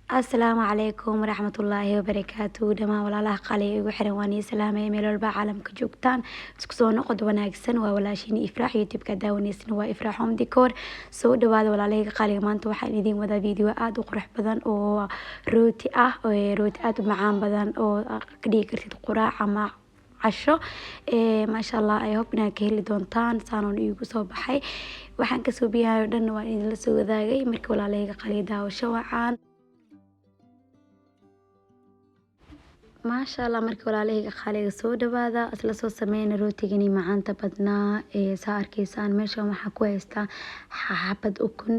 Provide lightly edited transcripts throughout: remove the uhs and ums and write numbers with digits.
Asalaamu calaykum waraxmatullaahi wabarakaatu dhamaan walaalaha qaali igu xiran waan ii salaamay meel walba caalamka joogtaan isku soo noqod wanaagsan waa walaashiin Ifraax youtube-ka daawaneysna waa Ifraax Home Decor soo dhawaada walaalahayga qaaliga maanta waxaan idin wadaa video aad u qurux badan oo rooti ah rooti aad u macaan badan oo ka dhigi kartid quraac ama casho maasha Allah I hope inaad ka heli doontaan saanon iigu soo baxay waxaan ka soo biyahay dhan waan idin la soo wadaagay marka walaalahayga qaaliga daawasho wacaan maasha Allah markii walaalahayga qaaliga soo dhawaada isla soo sameeyna rootigani macaanta badnaa saa arkaysaan meeshan waxaa ku haystaa xabad ukun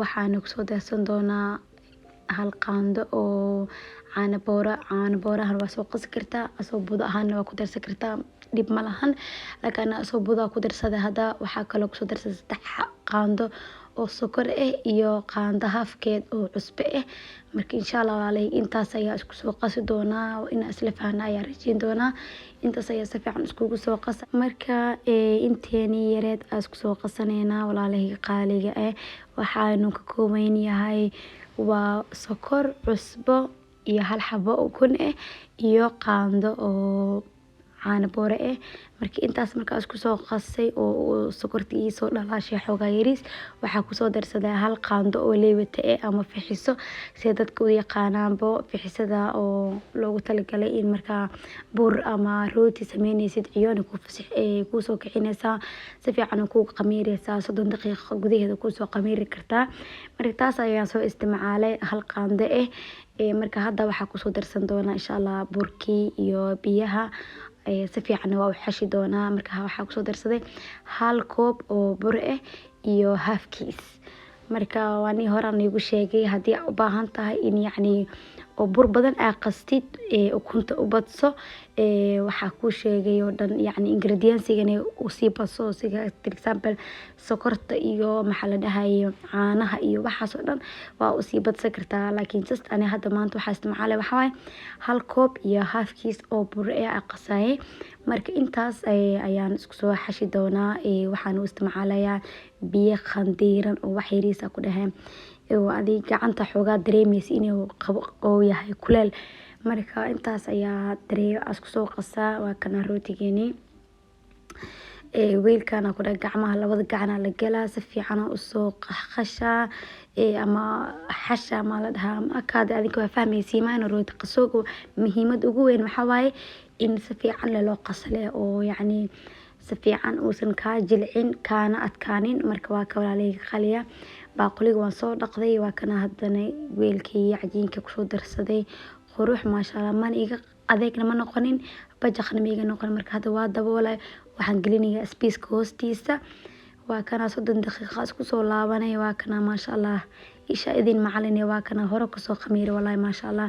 waxaana ku soo darsan doonaa hal qaando oo caano boorahan waa soo qasi kartaa asoo budo ahaana waa ku darsan kartaa dhib ma lahan laakiin asoo budo ku darsada hada waxaa kaloo ku soo darsan 3 qaando oo sokor iyo qaando hafkeed oo cusbo marka insha Allah walaalay intaas ayaa isku soo qasi doonaa in isla faana ayaa rajin doonaa intaas ayaa si fiican iskugu soo qasa marka inteeni yareed isku soo qasaneena walaalahayga qaaliga waxaanu ka kooban yahay waa sokor cusbo iyo hal xabo ukun iyo qaando oo caano boore markii intaas markaa isku soo qasay oo sokortii soo dhalaashay xogaa yaris waxa ku soo darsaday hal qaando oo leewata ama fixiso si dadka u yaqaanaanbo fixisada oo loogu talagalay in markaa bur ama rooti sameynaysid ciyoon ku soo kicinaysa si fiican ku qamiiraysa 30 daqiiqo gudaheeda ku soo qamiiri kartaa marka taas ayaan soo isticmaalay hal qaando marka hadda waxa ku soo darsan doona insha Allah burkii iyo biyaha si fiican waa u xashi doonaa marka waxa ku soo darsaday hal koob oo bur iyo half kiis marka waan horaan igu sheegay hadii u baahan tahay in yacni oo bur badan qastid ukunta u badso waxa ku sheegay oo dhan yacni ingredients-gana u sii badso sida for example sokorta iyo maxaa la dhahay caanaha iyo waxaas oo dhan waa u sii badsan kartaa laakiin just ani hadda maanta waxa isticmaalay waxa waay hal koob iyo half kiis oo bur qasay marka intaas ayaan isku soo xashi doonaa waxaan u isticmaalayaa biyo khandiiran oo wax yariisa ku dhahay oo adiga gacanta xoogaa dareemaysa inuu qabo oo yahay kuleel marka intaas ayaa isku soo qasaa waa kana rootigani weelkana ku dhaga gacmaha labada gacana la galaa si fiican u soo qasha ama xasha ma la dhahaa akaad adiga waa fahmaysiin ma inuu rooti qasoogo muhiimad ugu weyn waxa waaye in si fiican loo qasle oo yacni si fiican uusan ka jilcin kana adkaanin marka waa ka walaalahayga qaaliga baaquliga waan soo dhaqday waa kana hadana weelkii cajiinka ku soo darsaday qurux maasha Allah man iga adeegna ma noqonin bajaqna ma iga noqon marka hada waa daboolay waxaan gelinayaa space hoostiisa waa kana 30 daqiiqo isku soo laabanay waa kana maasha Allah isha idin macalin waa kana hore ku soo khamiir wallahi maasha Allah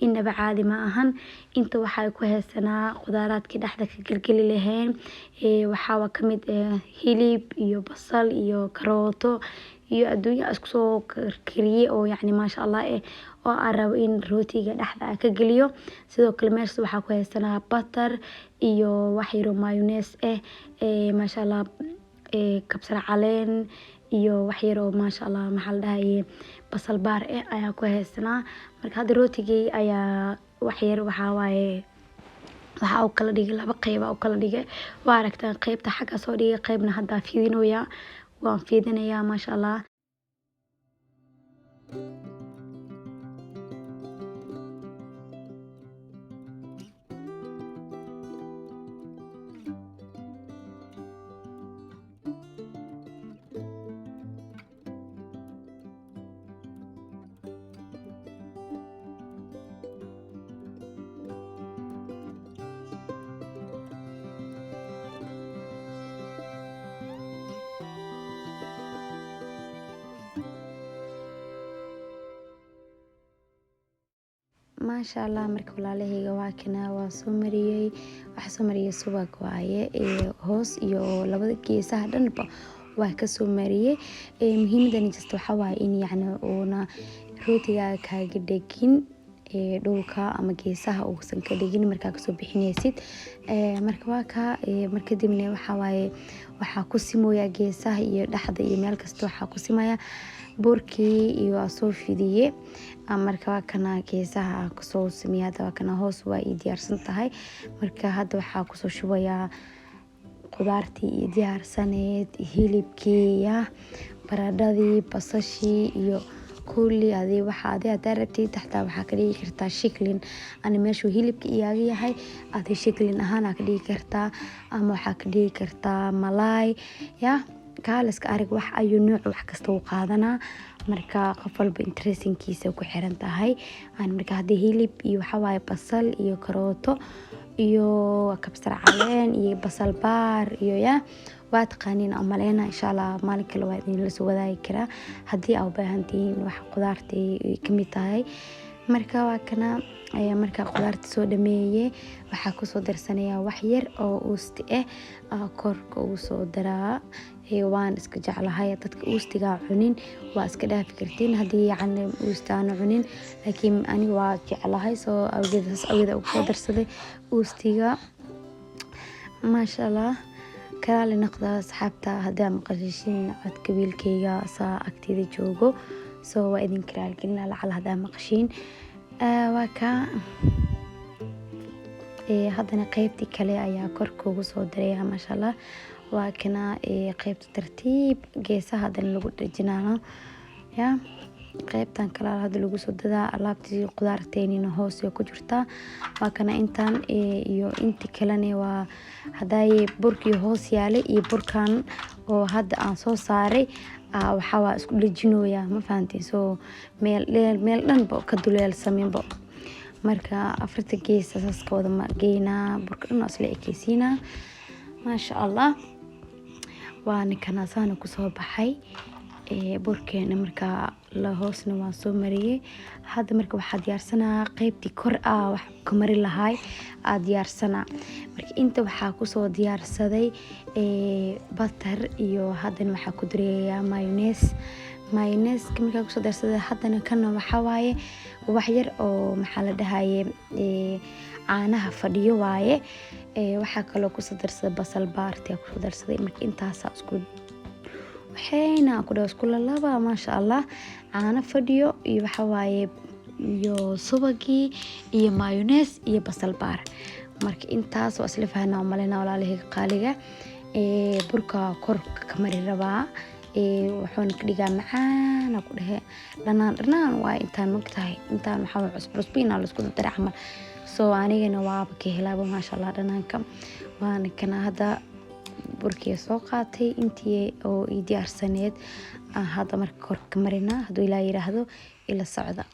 inaba caadi ma ahan inta waxa ku heesanaa qudaaraadkii dhaxda ka galgali lahayn waxa kamid hilib iyo basal iyo karooto iyo adduunyo isku soo kariyay oo yacni maasha Allah oo arabo in rootiga dhaxda ka galiyo sidoo kale meesha waxa ku heesanaa butter iyo wax yar oo mayonnaise maasha Allah kabsar caleen iyo wax yar oo maasha Allah maxaa la dhahay basal baar ayaa ku heesanaa marka hadda rootigii ayaa wax yar waxa waaye waxa uu kala dhigay laba qayb oo kala dhigay waa aragtaan qaybta xagga soo dhigay qaybna hadda fiidinooya waan fiidinayaa maasha Allah maasha Allah marka walaalahayga waa kana waa soo mariyay waxa soo mariyay subag waaye hoos iyo labada geesaha dhanba waa ka soo mariyay muhiimadan just waxa waaye in yacni oona rootiga kaaga dhagin dhulka ama geesaha uusan ka dhigin markaa kasoo bixinaysid marka waa ka marka dibna waxa waaye waxa ku simooya geesaha iyo dhaxda iyo meel kasta waxa ku simaya burkii iyo waa soo fidiyey marka waa kana geesaha kusoo sameeyay. Hadda waa kana hoos waa ii diyaarsan tahay. Marka hadda waxaa kusoo shubayaa qudaartii iyo diyaarsaneed, hilibkii, baradhadii, basashii iyo kulli adii waxa aad rabtid. Xataa waxaa ka dhigi kartaa shiklin. Ani meeshu hilibka iyaga yahay adii shiklin ahaan ka dhigi kartaa ama waxaa ka dhigi kartaa malaay kaaliska arag wax ayuu nooc wax kasta u qaadanaa. Marka qof walba interestingkiisa ku xiran tahay. Marka hadii hilib iyo waxa waaye basal iyo karooto iyo kabsar caleen iyo basal baar iyo waa taqaaniin amaleyna insha Allah maalin kale waa idin la soo wadaagi karaa hadii aad u baahan tihiin wax qudaartii kamid tahay. Marka waa kana marka qudaarta soo dhameeyay waxaa ku soo darsanaya wax yar oo uusti korka ugu soo daraa. waan iska jeclahay dadka uustiga cunin waa iska dhaafi kartiin hadii uustaan cunin, laakiin ani waa jeclahay soo awgeeda ugu soo darsaday uustiga. maasha Allah kala noqda asxaabta hadaa maqashiin codka wiilkayga saa agteeda joogo soo waa idin karaal gelina lacala hadaa maqashiin. waa ka haddana qaybtii kale ayaa korka ugu soo daraya. maasha Allah waa kana qaybta tartiib geesaha hadan lagu dhajinaano qaybtan kale hadda lagu soo dadaa alaabtii qudaarteena hoos ku jirta. waa kana intaan iyo inta kalena waa haday burkii hoos yaalay iyo burkan oo hadda aan soo saaray waxa waa isku dhajinooya ma fahantiin soo meel dhan ka duleelsaminba. marka afarta gees asaas ka wada geena burka dhan asla ekeysiina. maasha Allah waan kana saan ku soo baxay burkeena marka la hoosna waan soo mariyay. hadda marka waxa diyaarsanaa qaybtii kor wax ka mari lahaay diyaarsana. marka inta waxa ku soo diyaarsaday butter iyo haddana waxa ku dareeyaa mayonnaise marka ku soo darsaday. haddana kana waxa waaye wax yar oo maxaa la dhahaye caanaha fadhiyo waaye. waxa kale ku soo darsaday basal baarti ku soo darsaday. marka intaas isku waxayna ku dhaw isku laba maasha Allah caana fadhiyo iyo waxa waaye iyo subagii iyo mayonnaise iyo basal baar. marka intaas waa isla fahanaa malena walaalahay qaaliga burka korka ka mari rabaa wuxuuna ka dhigaa macaan ku dhahe dhanaan waa intaan magtahay intaan waxa cusbina la isku daray camal soo anigana waa ka helaabo maasha Allah dhanaanka. waan kana hadda burkii soo qaatay intii oo ii diyaarsaneed hadda marka korka marina haduu ilaa yiraahdo ila socda.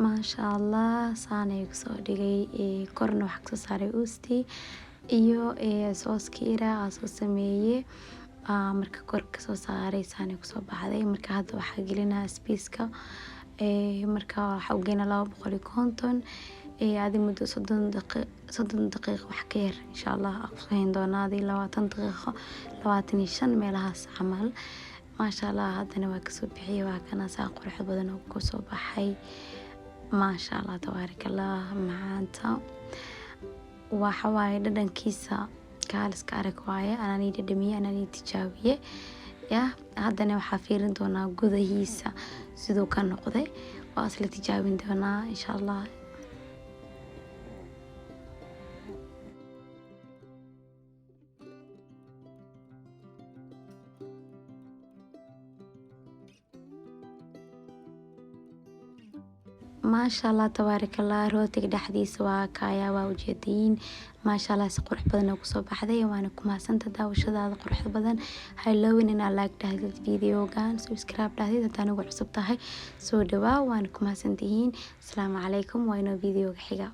maasha Allah saanay soo dhigay korna wax ka saaray uusti iyo sooskii soo sameeyay marka korka soo saaray saanay ku soo baxday. marka hadda waxa gelinaa spiiska marka waxa u geena 250 adi muddo 30 daqiiqo wax ka yar insha Allah aqoon doonaa 20 daqiiqo 25 meelahaas camal. maasha Allah haddana waa ka soo bixiyay waa kana saa qurux badan oo ku soo baxay. maasha Allah tabarakallah maanta waxa waaye dhadhankiisa kaaliska arag waaye anani dhadhamiye anani tijaabiye haddana waxa fiirin doonaa gudahiisa sidoo ka noqday waa isla tijaabin doonaa insha Allah. maasha Allah tabaarak Allah rootiga dhexdiisa waa kaya waa ujeediin maasha Allah si qurux badan oo kusoo baxday waana ku mahadsantahay daawashadaada quruxda badan ha iloowin inaad like dhahdid videogan subscribe dhahdid haddii aad ugu cusub tahay soo dhawaa waana ku mahadsantihiin assalaamu calaykum waa inoo videoga xiga